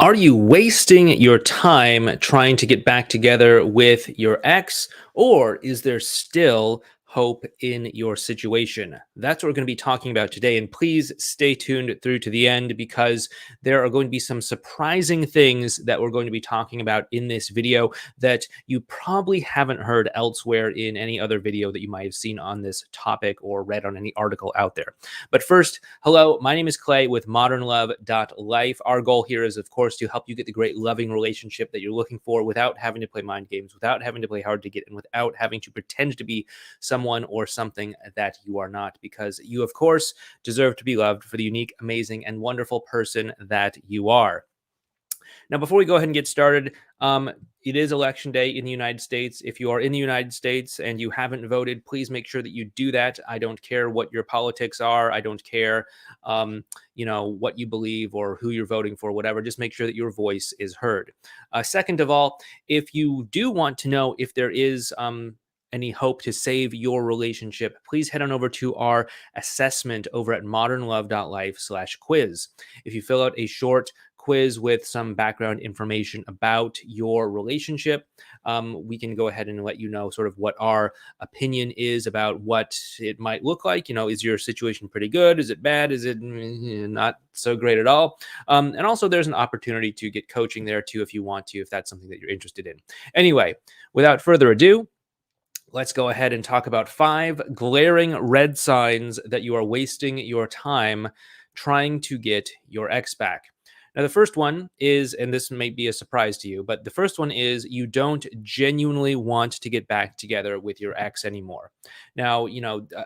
Are you wasting your time trying to get back together with your ex, or is there still hope in your situation? That's what we're going to be talking about today. And please stay tuned through to the end because there are going to be some surprising things that we're going to be talking about in this video that you probably haven't heard elsewhere in any other video that you might have seen on this topic or read on any article out there. But first, hello, my name is Clay with modernlove.life. Our goal here is, of course, to help you get the great loving relationship that you're looking for without having to play mind games, without having to play hard to get, and without having to pretend to be someone or something that you are not, because you, of course, deserve to be loved for the unique, amazing, and wonderful person that you are. Now, before we go ahead and get started, it is election day in the United States. If you are in the United States and you haven't voted, please make sure that you do that. I don't care what your politics are. I don't care, what you believe or who you're voting for, whatever. Just make sure that your voice is heard. Second of all, if you do want to know if there is any hope to save your relationship, please head on over to our assessment over at modernlove.life/quiz. If you fill out a short quiz with some background information about your relationship, we can go ahead and let you know sort of what our opinion is about what it might look like. Is your situation pretty good? Is it bad? Is it not so great at all? And also, there's an opportunity to get coaching there too if you want to, if that's something that you're interested in. Anyway, without further ado, let's go ahead and talk about 5 glaring red signs that you are wasting your time trying to get your ex back. Now, the first one is, and this may be a surprise to you, but the first one is you don't genuinely want to get back together with your ex anymore. Now,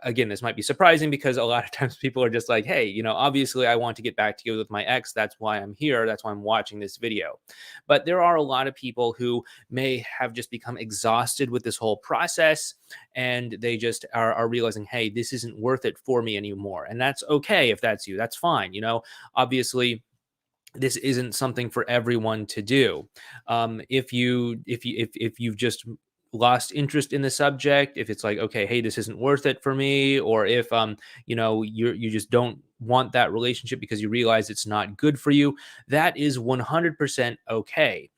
again, this might be surprising because a lot of times people are just like, hey, obviously I want to get back together with my ex. That's why I'm here. That's why I'm watching this video. But there are a lot of people who may have just become exhausted with this whole process and they just are realizing, hey, this isn't worth it for me anymore. And that's okay if that's you. That's fine. Obviously, this isn't something for everyone to do. If you've just lost interest in the subject, if it's like, okay, hey, this isn't worth it for me, or if you just don't want that relationship because you realize it's not good for you, that is 100% okay.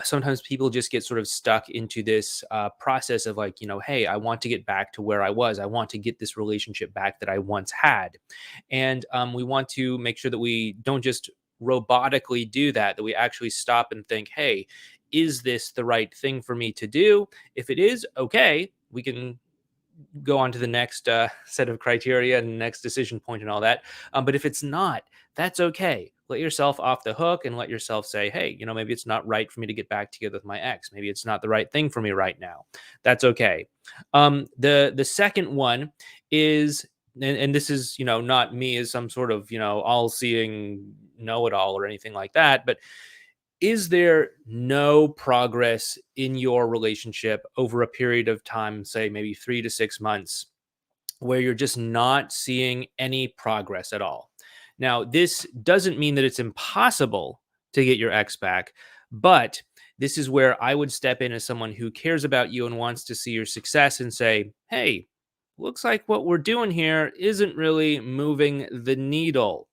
Sometimes people just get sort of stuck into this process of like, hey, I want to get back to where I was. I want to get this relationship back that I once had. And we want to make sure that we don't just robotically do that, that we actually stop and think, hey, is this the right thing for me to do? If it is, okay, we can go on to the next set of criteria and next decision point and all that. But if it's not, that's okay. Let yourself off the hook and let yourself say, hey, maybe it's not right for me to get back together with my ex. Maybe it's not the right thing for me right now. That's okay. The second one is, and this is, not me as some sort of, all-seeing know-it-all or anything like that, but is there no progress in your relationship over a period of time, say maybe 3 to 6 months, where you're just not seeing any progress at all? Now, this doesn't mean that it's impossible to get your ex back, but this is where I would step in as someone who cares about you and wants to see your success and say, hey, looks like what we're doing here isn't really moving the needle.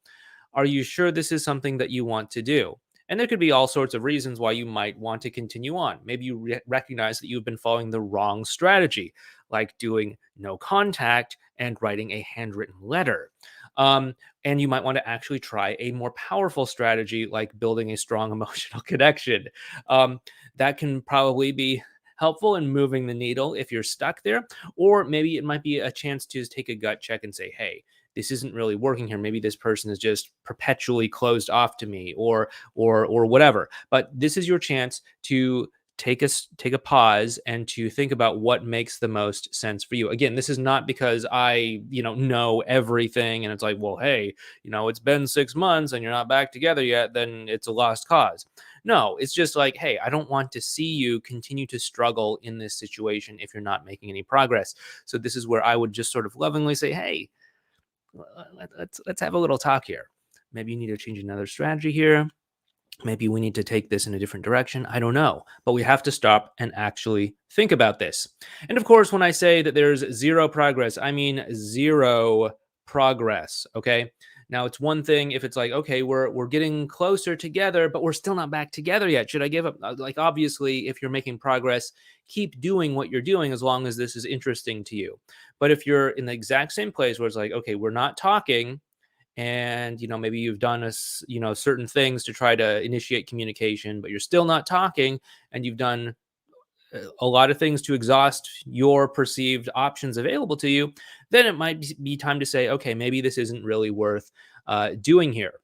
Are you sure this is something that you want to do? And there could be all sorts of reasons why you might want to continue on. Maybe you recognize that you've been following the wrong strategy, like doing no contact and writing a handwritten letter. And you might want to actually try a more powerful strategy, like building a strong emotional connection. That can probably be helpful in moving the needle if you're stuck there. Or maybe it might be a chance to take a gut check and say, hey, this isn't really working here. Maybe this person is just perpetually closed off to me or whatever. But this is your chance to take a pause and to think about what makes the most sense for you. Again, this is not because I, know everything and it's like, well, hey, it's been 6 months and you're not back together yet, then it's a lost cause. No, it's just like, hey, I don't want to see you continue to struggle in this situation if you're not making any progress. So this is where I would just sort of lovingly say, hey, let's have a little talk here. Maybe you need to change another strategy here. Maybe we need to take this in a different direction. I don't know. But we have to stop and actually think about this. And of course, when I say that there's zero progress, I mean zero progress. Okay. Now, it's one thing if it's like, okay, we're getting closer together, but we're still not back together yet. Should I give up? Like, obviously, if you're making progress, keep doing what you're doing as long as this is interesting to you. But if you're in the exact same place where it's like, okay, we're not talking, and maybe you've done certain things to try to initiate communication, but you're still not talking, and you've done a lot of things to exhaust your perceived options available to you, then it might be time to say, okay, maybe this isn't really worth doing here.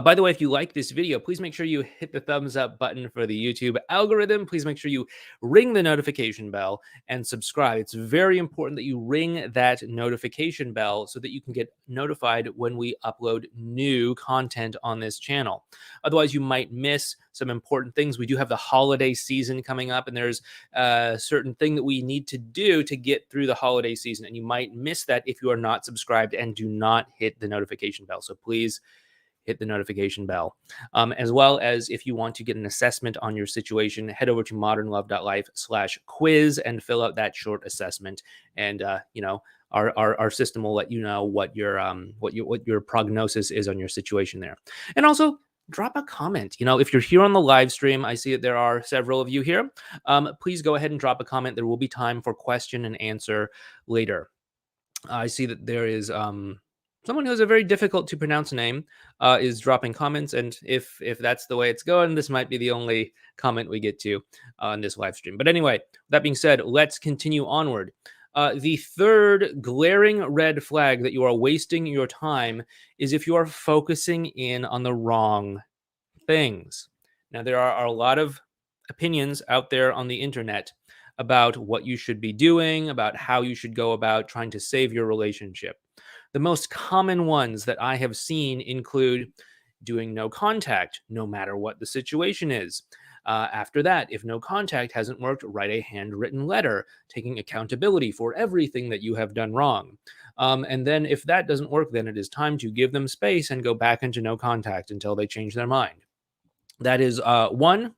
By the way, if you like this video, please make sure you hit the thumbs up button for the YouTube algorithm. Please make sure you ring the notification bell and subscribe. It's very important that you ring that notification bell so that you can get notified when we upload new content on this channel. Otherwise, you might miss some important things. We do have the holiday season coming up, and there's a certain thing that we need to do to get through the holiday season, and you might miss that if you are not subscribed and do not hit the notification bell. So please hit the notification bell. As well as if you want to get an assessment on your situation, head over to modernlove.life/quiz and fill out that short assessment. And, our system will let you know what your prognosis is on your situation there. And also, drop a comment. If you're here on the live stream, I see that there are several of you here. Please go ahead and drop a comment. There will be time for question and answer later. I see that there is someone who has a very difficult to pronounce name is dropping comments, and if that's the way it's going, this might be the only comment we get to on this live stream. But anyway, that being said, let's continue onward. The third glaring red flag that you are wasting your time is if you are focusing in on the wrong things. Now, there are a lot of opinions out there on the internet about what you should be doing, about how you should go about trying to save your relationship. The most common ones that I have seen include doing no contact, no matter what the situation is. After that, if no contact hasn't worked, write a handwritten letter, taking accountability for everything that you have done wrong. And then, if that doesn't work, then it is time to give them space and go back into no contact until they change their mind. That is one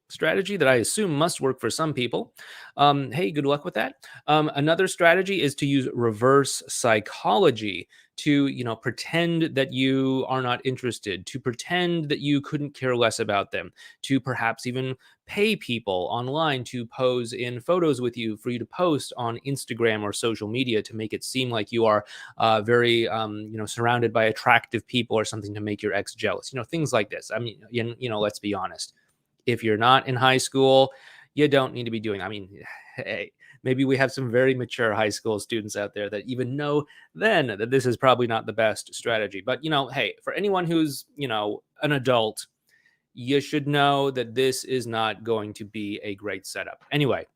strategy that I assume must work for some people. Hey, good luck with that. Another strategy is to use reverse psychology to, pretend that you are not interested, to pretend that you couldn't care less about them, to perhaps even pay people online to pose in photos with you for you to post on Instagram or social media to make it seem like you are very, surrounded by attractive people or something to make your ex jealous. Things like this. I mean, let's be honest, if you're not in high school, you don't need to be doing. I mean, hey, maybe we have some very mature high school students out there that even know then that this is probably not the best strategy. But, hey, for anyone who's, an adult, you should know that this is not going to be a great setup. Anyway,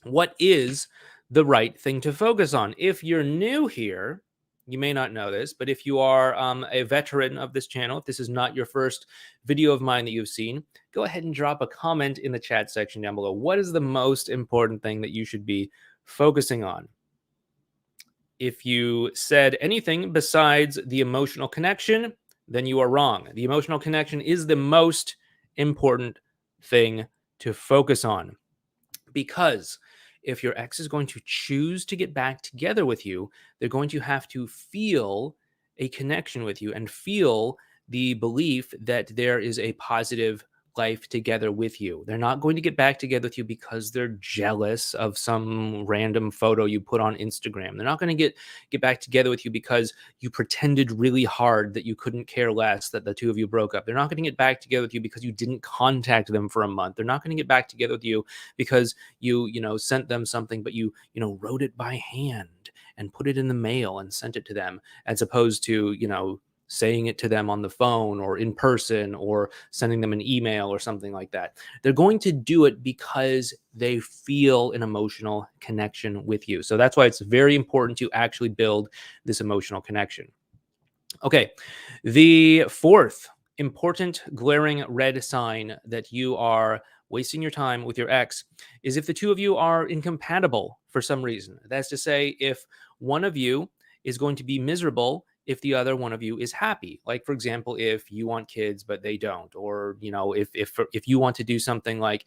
what is the right thing to focus on? If you're new here, you may not know this, but if you are a veteran of this channel, if this is not your first video of mine that you've seen, go ahead and drop a comment in the chat section down below. What is the most important thing that you should be focusing on? If you said anything besides the emotional connection, then you are wrong. The emotional connection is the most important thing to focus on. Because if your ex is going to choose to get back together with you, they're going to have to feel a connection with you and feel the belief that there is a positive life together with you. They're not going to get back together with you because they're jealous of some random photo you put on Instagram. They're not going to get back together with you because you pretended really hard that you couldn't care less that the two of you broke up. They're not going to get back together with you because you didn't contact them for a month. They're not going to get back together with you because you sent them something, but you wrote it by hand and put it in the mail and sent it to them, as opposed to saying it to them on the phone or in person or sending them an email or something like that. They're going to do it because they feel an emotional connection with you. So that's why it's very important to actually build this emotional connection. Okay, the fourth important glaring red sign that you are wasting your time with your ex is if the two of you are incompatible for some reason. That's to say, if one of you is going to be miserable if the other one of you is happy. Like, for example, if you want kids but they don't, or if you want to do something like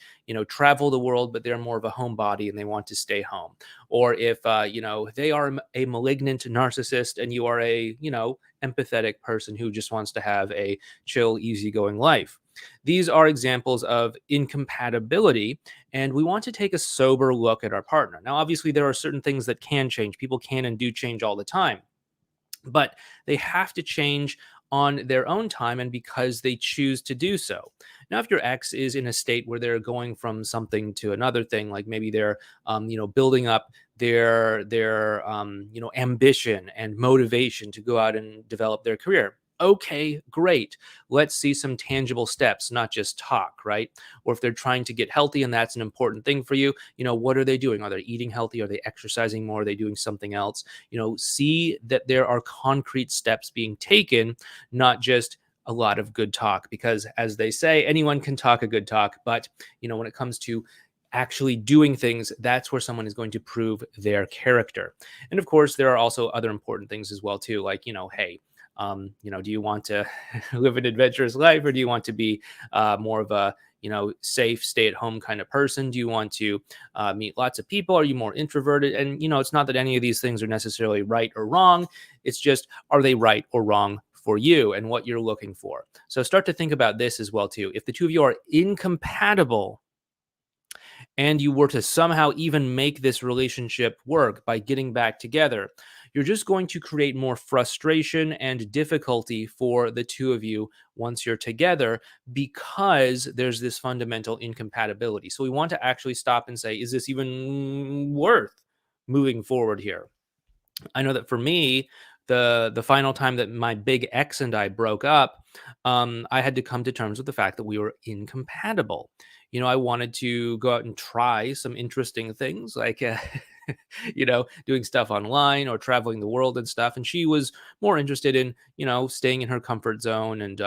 travel the world but they're more of a homebody and they want to stay home, or if they are a malignant narcissist and you are a empathetic person who just wants to have a chill, easygoing life. These are examples of incompatibility, and we want to take a sober look at our partner. Now, obviously, there are certain things that can change. People can and do change all the time, but they have to change on their own time and because they choose to do so. Now, if your ex is in a state where they're going from something to another thing, like maybe they're, building up their ambition and motivation to go out and develop their career. Okay, great. Let's see some tangible steps, not just talk, right? Or if they're trying to get healthy and that's an important thing for you, what are they doing? Are they eating healthy? Are they exercising more? Are they doing something else? See that there are concrete steps being taken, not just a lot of good talk. Because as they say, anyone can talk a good talk, but when it comes to actually doing things, that's where someone is going to prove their character. And of course, there are also other important things as well too, like hey, do you want to live an adventurous life, or do you want to be more of a safe, stay at home kind of person? Do you want to meet lots of people? Are you more introverted? And it's not that any of these things are necessarily right or wrong. It's just, are they right or wrong for you and what you're looking for? So start to think about this as well too. If the two of you are incompatible, and you were to somehow even make this relationship work by getting back together, you're just going to create more frustration and difficulty for the two of you once you're together, because there's this fundamental incompatibility. So we want to actually stop and say, is this even worth moving forward here? I know that for me, the final time that my big ex and I broke up, I had to come to terms with the fact that we were incompatible. I wanted to go out and try some interesting things, like doing stuff online or traveling the world and stuff. And she was more interested in staying in her comfort zone and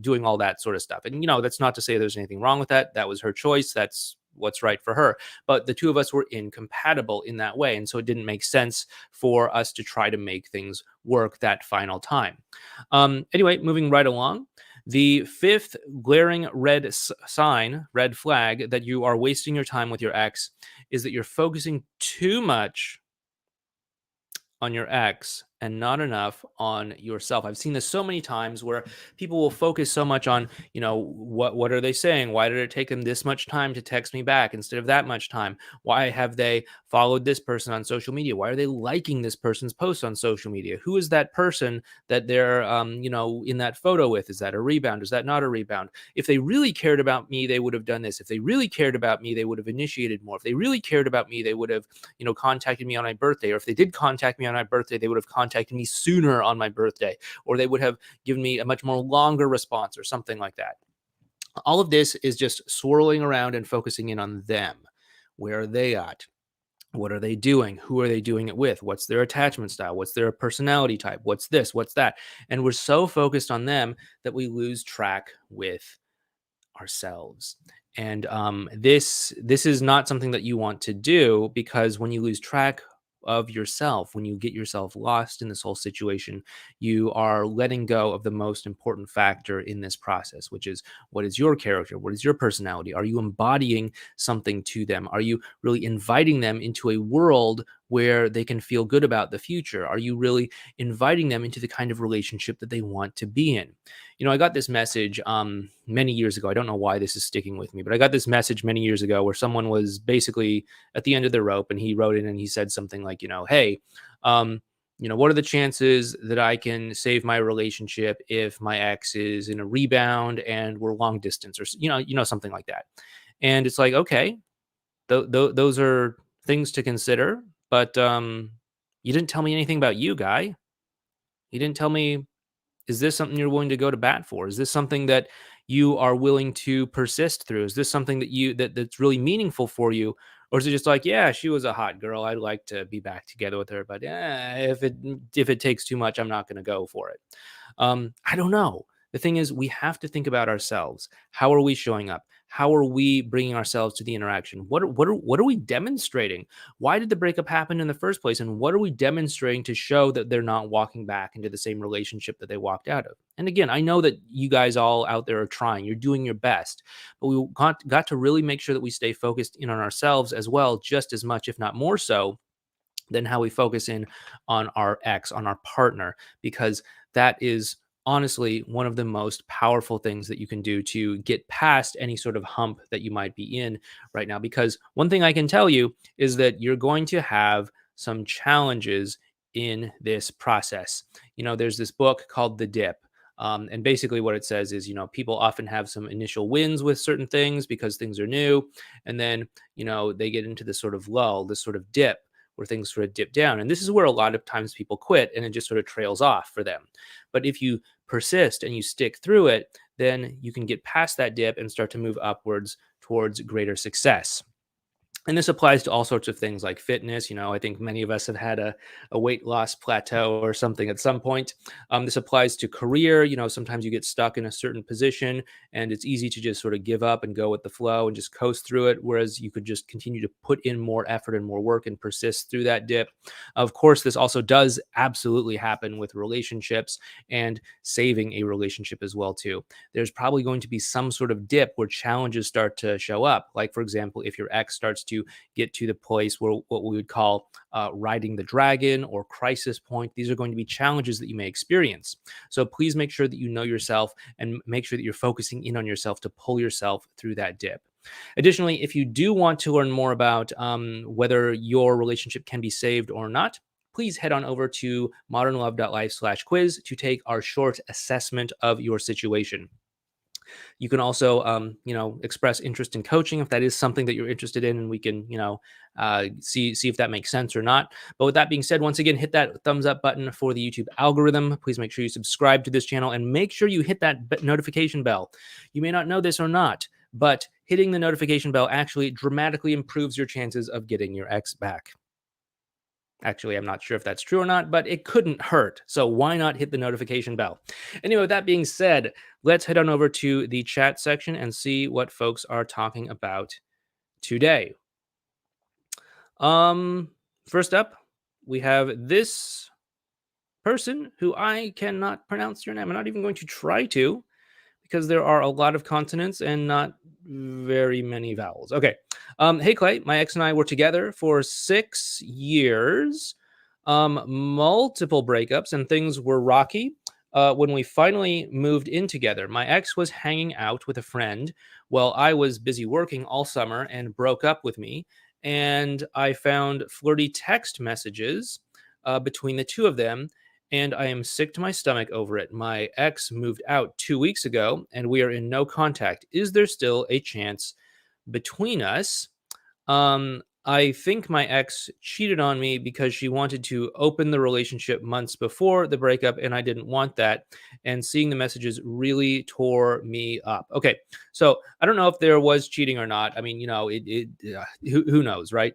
doing all that sort of stuff. And that's not to say there's anything wrong with that. That was her choice. That's what's right for her. But the two of us were incompatible in that way, and so it didn't make sense for us to try to make things work that final time. Anyway, moving right along. The fifth glaring red flag that you are wasting your time with your ex is that you're focusing too much on your ex and not enough on yourself. I've seen this so many times where people will focus so much on, what are they saying? Why did it take them this much time to text me back instead of that much time? Why have they followed this person on social media? Why are they liking this person's post on social media? Who is that person that they're in that photo with? Is that a rebound? Is that not a rebound? If they really cared about me, they would have done this. If they really cared about me, they would have initiated more. If they really cared about me, they would have, contacted me on my birthday. Or if they did contact me on my birthday, they would have contacted me sooner on my birthday, or they would have given me a much more longer response or something like that. All of this is just swirling around and focusing in on them. Where are they at? What are they doing? Who are they doing it with? What's their attachment style? What's their personality type? What's this? What's that? And we're so focused on them that we lose track with ourselves. And this is not something that you want to do, because when you lose track of yourself, when you get yourself lost in this whole situation, you are letting go of the most important factor in this process, which is, what is your character? What is your personality? Are you embodying something to them? Are you really inviting them into a world where they can feel good about the future? Are you really inviting them into the kind of relationship that they want to be in? I got this message many years ago. I don't know why this is sticking with me, but I got this message many years ago where someone was basically at the end of their rope, and he wrote in and he said something like, hey, what are the chances that I can save my relationship if my ex is in a rebound and we're long distance, or something like that. And it's like, okay, those are things to consider, but you didn't tell me anything about you, guy. You didn't tell me, is this something you're willing to go to bat for? Is this something that you are willing to persist through? Is this something that's really meaningful for you? Or is it just like, yeah, she was a hot girl, I'd like to be back together with her, but if it takes too much, I'm not going to go for it. I don't know. The thing is, we have to think about ourselves. How are we showing up? How are we bringing ourselves to the interaction? What are we demonstrating? Why did the breakup happen in the first place? And what are we demonstrating to show that they're not walking back into the same relationship that they walked out of? And again, I know that you guys all out there are trying. You're doing your best, but we got to really make sure that we stay focused in on ourselves as well, just as much, if not more so, than how we focus in on our ex, on our partner, because that is honestly one of the most powerful things that you can do to get past any sort of hump that you might be in right now. Because one thing I can tell you is that you're going to have some challenges in this process. There's this book called The Dip. And basically, what it says is, people often have some initial wins with certain things because things are new. And then, they get into this sort of lull, this sort of dip where things sort of dip down. And this is where a lot of times people quit and it just sort of trails off for them. But if you persist and you stick through it, then you can get past that dip and start to move upwards towards greater success. And this applies to all sorts of things like fitness. I think many of us have had a weight loss plateau or something at some point. This applies to career. Sometimes you get stuck in a certain position and it's easy to just sort of give up and go with the flow and just coast through it. Whereas you could just continue to put in more effort and more work and persist through that dip. Of course, this also does absolutely happen with relationships and saving a relationship as well, too. There's probably going to be some sort of dip where challenges start to show up. Like, for example, if your ex starts to get to the place where what we would call riding the dragon or crisis point. These are going to be challenges that you may experience. So please make sure that you know yourself and make sure that you're focusing in on yourself to pull yourself through that dip. Additionally, if you do want to learn more about whether your relationship can be saved or not, please head on over to modernlove.life/quiz to take our short assessment of your situation. You can also, express interest in coaching if that is something that you're interested in, and we can, see if that makes sense or not. But with that being said, once again, hit that thumbs up button for the YouTube algorithm. Please make sure you subscribe to this channel and make sure you hit that notification bell. You may not know this or not, but hitting the notification bell actually dramatically improves your chances of getting your ex back. Actually, I'm not sure if that's true or not, but it couldn't hurt. So why not hit the notification bell? Anyway, with that being said, let's head on over to the chat section and see what folks are talking about today. Um, First up, we have this person who I cannot pronounce your name. I'm not even going to try to because there are a lot of consonants and not very many vowels. Okay. Hey, Clay, my ex and I were together for 6 years, multiple breakups, and things were rocky. When we finally moved in together, my ex was hanging out with a friend while I was busy working all summer and broke up with me. And I found flirty text messages between the two of them, and I am sick to my stomach over it. My ex moved out 2 weeks ago, and we are in no contact. Is there still a chance between us? I think my ex cheated on me because she wanted to open the relationship months before the breakup, and I didn't want that. And seeing the messages really tore me up. Okay, so I don't know if there was cheating or not. I mean, who knows, right?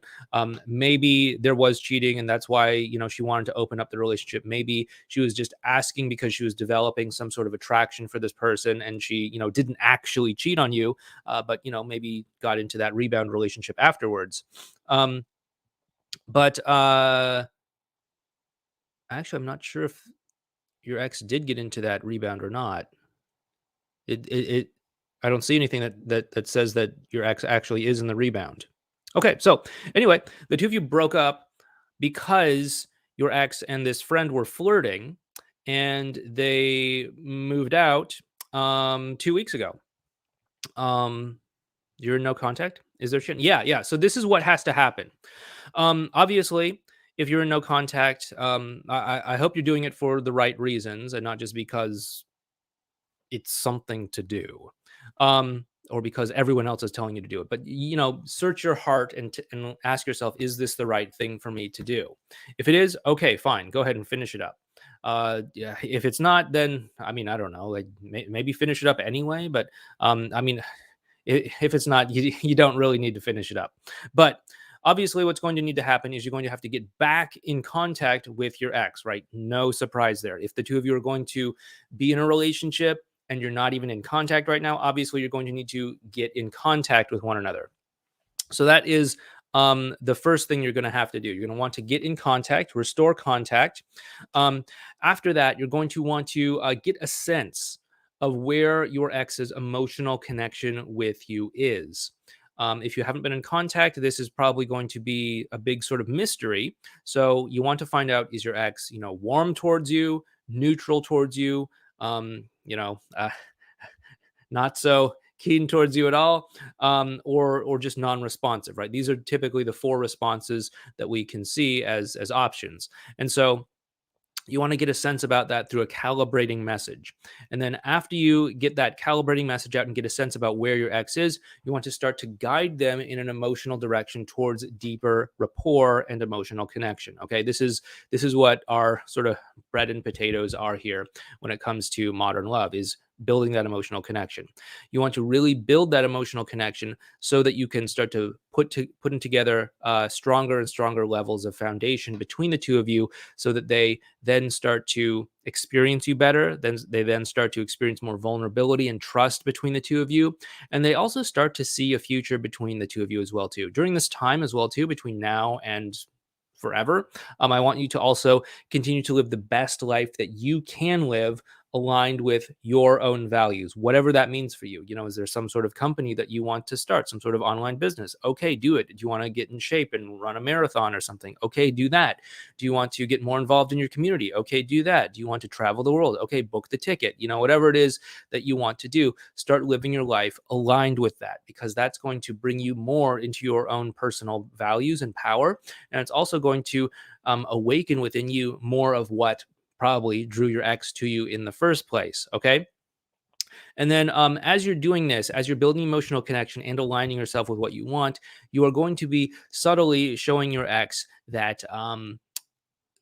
Maybe there was cheating, and that's why she wanted to open up the relationship. Maybe she was just asking because she was developing some sort of attraction for this person, and she didn't actually cheat on you, but maybe got into that rebound relationship afterwards. Um, but Actually, I'm not sure if your ex did get into that rebound or not. It I don't see anything that says that your ex actually is in the rebound. Okay, so anyway, the two of you broke up because your ex and this friend were flirting, and they moved out 2 weeks ago. Um, you're in no contact. Is there shit? Yeah, yeah. So this is what has to happen. Obviously, if you're in no contact, I hope you're doing it for the right reasons and not just because it's something to do, or because everyone else is telling you to do it. But search your heart and ask yourself, is this the right thing for me to do? If it is, okay, fine, go ahead and finish it up. Yeah, if it's not, then I mean, I don't know, like maybe finish it up anyway. But I mean, if it's not, you don't really need to finish it up. But obviously, what's going to need to happen is you're going to have to get back in contact with your ex, right? No surprise there. If the two of you are going to be in a relationship, and you're not even in contact right now, obviously you're going to need to get in contact with one another. So that is the first thing you're going to have to do. You're going to want to get in contact, restore contact. Um, After that, you're going to want to get a sense of where your ex's emotional connection with you is. If you haven't been in contact, this is probably going to be a big sort of mystery. So you want to find out, is your ex, warm towards you, neutral towards you, not so keen towards you at all, or just non-responsive, right? These are typically the four responses that we can see as options. And so you want to get a sense about that through a calibrating message. And then after you get that calibrating message out and get a sense about where your ex is, you want to start to guide them in an emotional direction towards deeper rapport and emotional connection. Okay, this is what our sort of bread and potatoes are here when it comes to modern love, is building that emotional connection. You want to really build that emotional connection so that you can start to putting together stronger and stronger levels of foundation between the two of you, so that they then start to experience you better. Then they then start to experience more vulnerability and trust between the two of you, and they also start to see a future between the two of you as well too. During this time as well too, between now and forever, I want you to also continue to live the best life that you can live, aligned with your own values, whatever that means for you. Is there some sort of company that you want to start, some sort of online business? Okay, do it. Do you want to get in shape and run a marathon or something? Okay, do that. Do you want to get more involved in your community? Okay, do that. Do you want to travel the world? Okay, book the ticket. Whatever it is that you want to do, start living your life aligned with that, because that's going to bring you more into your own personal values and power. And it's also going to awaken within you more of what probably drew your ex to you in the first place. Okay. And then as you're doing this, as you're building emotional connection and aligning yourself with what you want, you are going to be subtly showing your ex that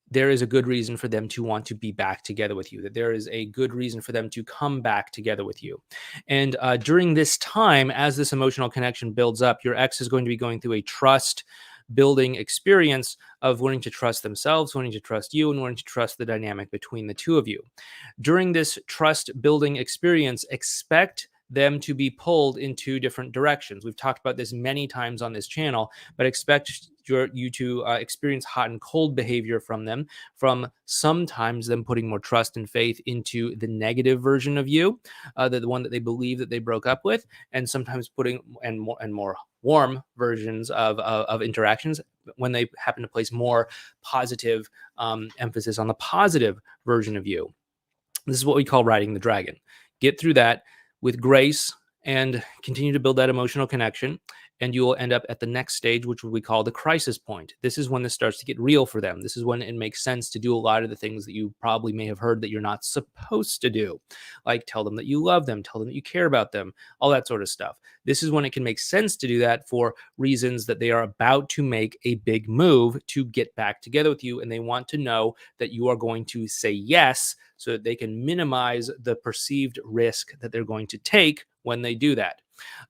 there is a good reason for them to want to be back together with you, that there is a good reason for them to come back together with you. And during this time, as this emotional connection builds up, your ex is going to be going through a trust building experience of learning to trust themselves, learning to trust you, and learning to trust the dynamic between the two of you. During this trust building experience, expect them to be pulled in two different directions. We've talked about this many times on this channel, but expect you to experience hot and cold behavior from them, from sometimes them putting more trust and faith into the negative version of you, the one that they believe that they broke up with, and sometimes putting and more warm versions of interactions when they happen to place more positive emphasis on the positive version of you. This is what we call riding the dragon. Get through that with grace and continue to build that emotional connection. And you will end up at the next stage, which we call the crisis point. This is when this starts to get real for them. This is when it makes sense to do a lot of the things that you probably may have heard that you're not supposed to do, like tell them that you love them, tell them that you care about them, all that sort of stuff. This is when it can make sense to do that for reasons that they are about to make a big move to get back together with you. And they want to know that you are going to say yes, so that they can minimize the perceived risk that they're going to take when they do that.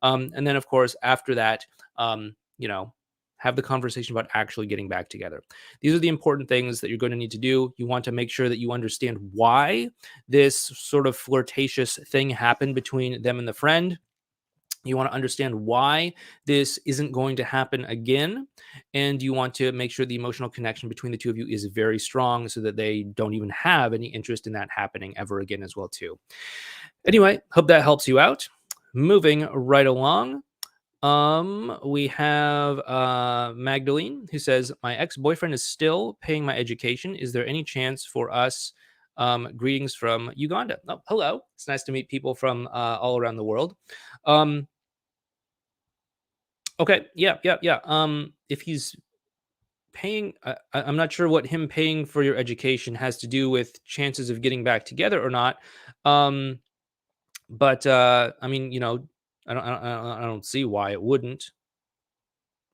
And then, of course, after that, have the conversation about actually getting back together. These are the important things that you're going to need to do. You want to make sure that you understand why this sort of flirtatious thing happened between them and the friend. You want to understand why this isn't going to happen again. And you want to make sure the emotional connection between the two of you is very strong, so that they don't even have any interest in that happening ever again as well too. Anyway, hope that helps you out. Moving right along. We have Magdalene, who says, my ex-boyfriend is still paying my education. Is there any chance for us? Greetings from Uganda. Oh, hello. It's nice to meet people from all around the world. Um, okay. Yeah. Yeah. Yeah. If he's paying, I'm not sure what him paying for your education has to do with chances of getting back together or not. Um, but I mean, I don't see why it wouldn't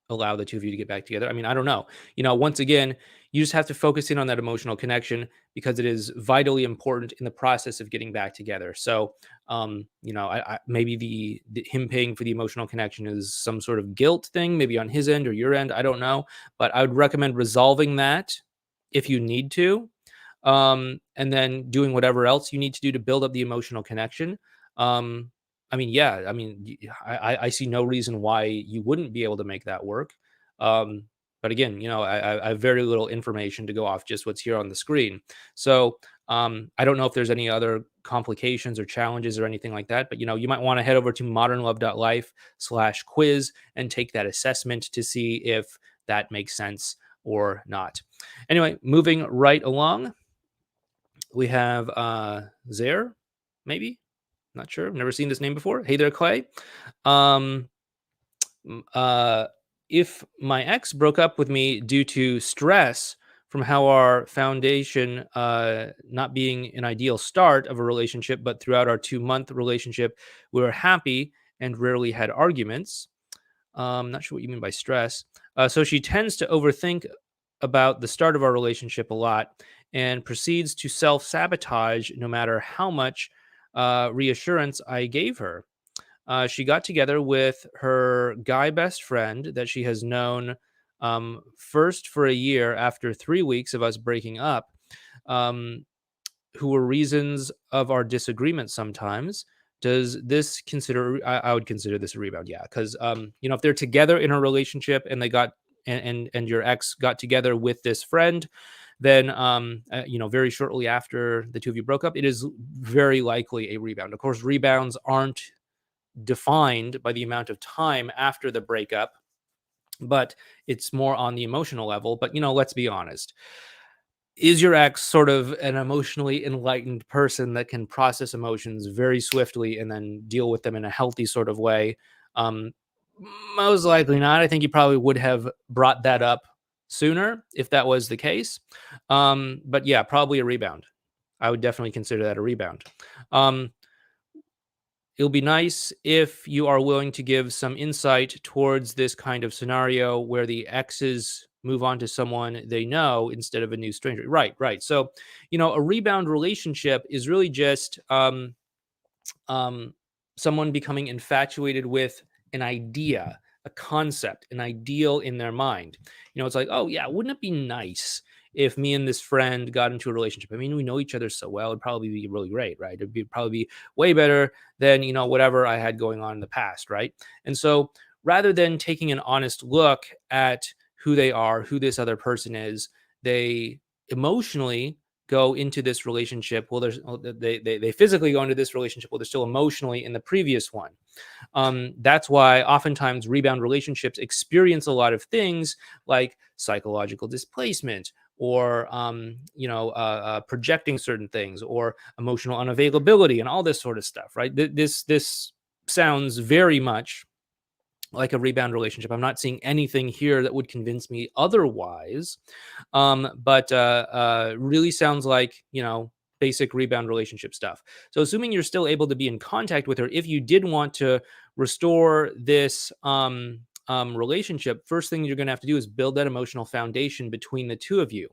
allow the two of you to get back together. I mean, I don't know. Once again, you just have to focus in on that emotional connection, because it is vitally important in the process of getting back together. So, maybe the him paying for the emotional connection is some sort of guilt thing, maybe on his end or your end. I don't know, but I would recommend resolving that if you need to. and then doing whatever else you need to do to build up the emotional connection. Um, I mean, yeah, I mean, I see no reason why you wouldn't be able to make that work. Um, but again, I have very little information to go off just what's here on the screen. So I don't know if there's any other complications or challenges or anything like that, but you might want to head over to modernlove.life/quiz and take that assessment to see if that makes sense or not. Anyway, moving right along, we have Zaire, maybe? Not sure. I've never seen this name before. Hey there, Clay. Um, m- uh, if my ex broke up with me due to stress from how our foundation not being an ideal start of a relationship, but throughout our 2-month relationship, we were happy and rarely had arguments. Not sure what you mean by stress. So she tends to overthink about the start of our relationship a lot and proceeds to self sabotage no matter how much reassurance I gave her. She got together with her guy best friend that she has known first for a year after 3 weeks of us breaking up. Um, who were reasons of our disagreement sometimes. Does this consider I would consider this a rebound, yeah, because if they're together in a relationship and they got and your ex got together with this friend, then very shortly after the two of you broke up, it is very likely a rebound. Of course, rebounds aren't defined by the amount of time after the breakup, but it's more on the emotional level. But let's be honest, is your ex sort of an emotionally enlightened person that can process emotions very swiftly and then deal with them in a healthy sort of way? Um, Most likely not. I think you probably would have brought that up sooner if that was the case. But yeah, probably a rebound. I would definitely consider that a rebound. Um, It'll be nice if you are willing to give some insight towards this kind of scenario where the exes move on to someone they know instead of a new stranger. Right, right. So, a rebound relationship is really just um, someone becoming infatuated with an idea, a concept, an ideal in their mind. It's like, oh yeah, wouldn't it be nice if me and this friend got into a relationship? I mean, we know each other so well; it'd probably be really great, right? Probably be way better than whatever I had going on in the past, right? And so, rather than taking an honest look at who they are, who this other person is, they emotionally go into this relationship well there's well, they physically go into this relationship well they're still emotionally in the previous one. That's why oftentimes rebound relationships experience a lot of things like psychological displacement or projecting certain things or emotional unavailability and all this sort of stuff, right? This sounds very much like a rebound relationship. I'm not seeing anything here that would convince me otherwise. But really sounds like basic rebound relationship stuff. So assuming you're still able to be in contact with her, if you did want to restore this relationship, first thing you're going to have to do is build that emotional foundation between the two of you.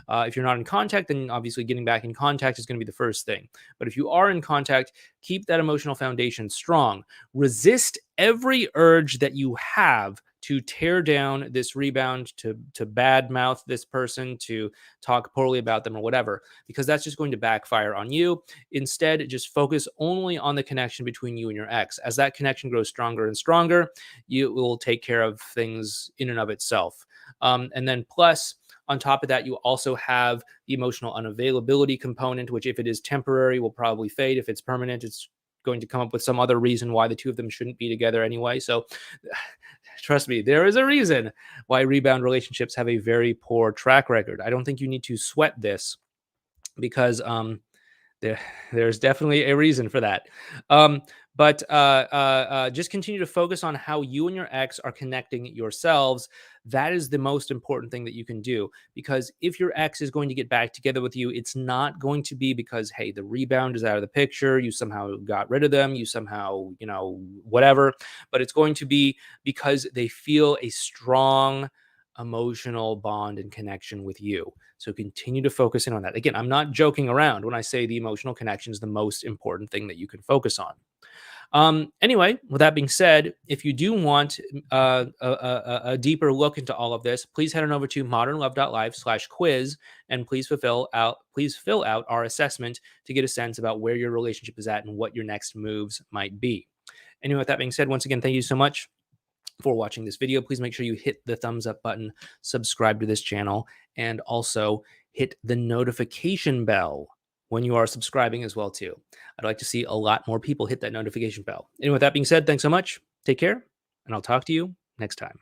If you're not in contact, then obviously getting back in contact is going to be the first thing. But if you are in contact, keep that emotional foundation strong. Resist every urge that you have to tear down this rebound, to badmouth this person, to talk poorly about them or whatever, because that's just going to backfire on you. Instead, just focus only on the connection between you and your ex. As that connection grows stronger and stronger, you will take care of things in and of itself. And then plus, on top of that, you also have the emotional unavailability component, which if it is temporary will probably fade. If it's permanent, it's going to come up with some other reason why the two of them shouldn't be together anyway. So trust me, there is a reason why rebound relationships have a very poor track record. I don't think you need to sweat this because there, there's definitely a reason for that. Um, but just continue to focus on how you and your ex are connecting yourselves. That is the most important thing that you can do. Because if your ex is going to get back together with you, it's not going to be because, hey, the rebound is out of the picture. You somehow got rid of them. You somehow, whatever. But it's going to be because they feel a strong emotional bond and connection with you. So continue to focus in on that. Again, I'm not joking around when I say the emotional connection is the most important thing that you can focus on. Anyway, with that being said, if you do want a deeper look into all of this, please head on over to modernlove.live/quiz and please fill out our assessment to get a sense about where your relationship is at and what your next moves might be. Anyway, with that being said, once again, thank you so much for watching this video. Please make sure you hit the thumbs up button, subscribe to this channel, and also hit the notification bell when you are subscribing as well too. I'd like to see a lot more people hit that notification bell. And with that being said, thanks so much. Take care, and I'll talk to you next time.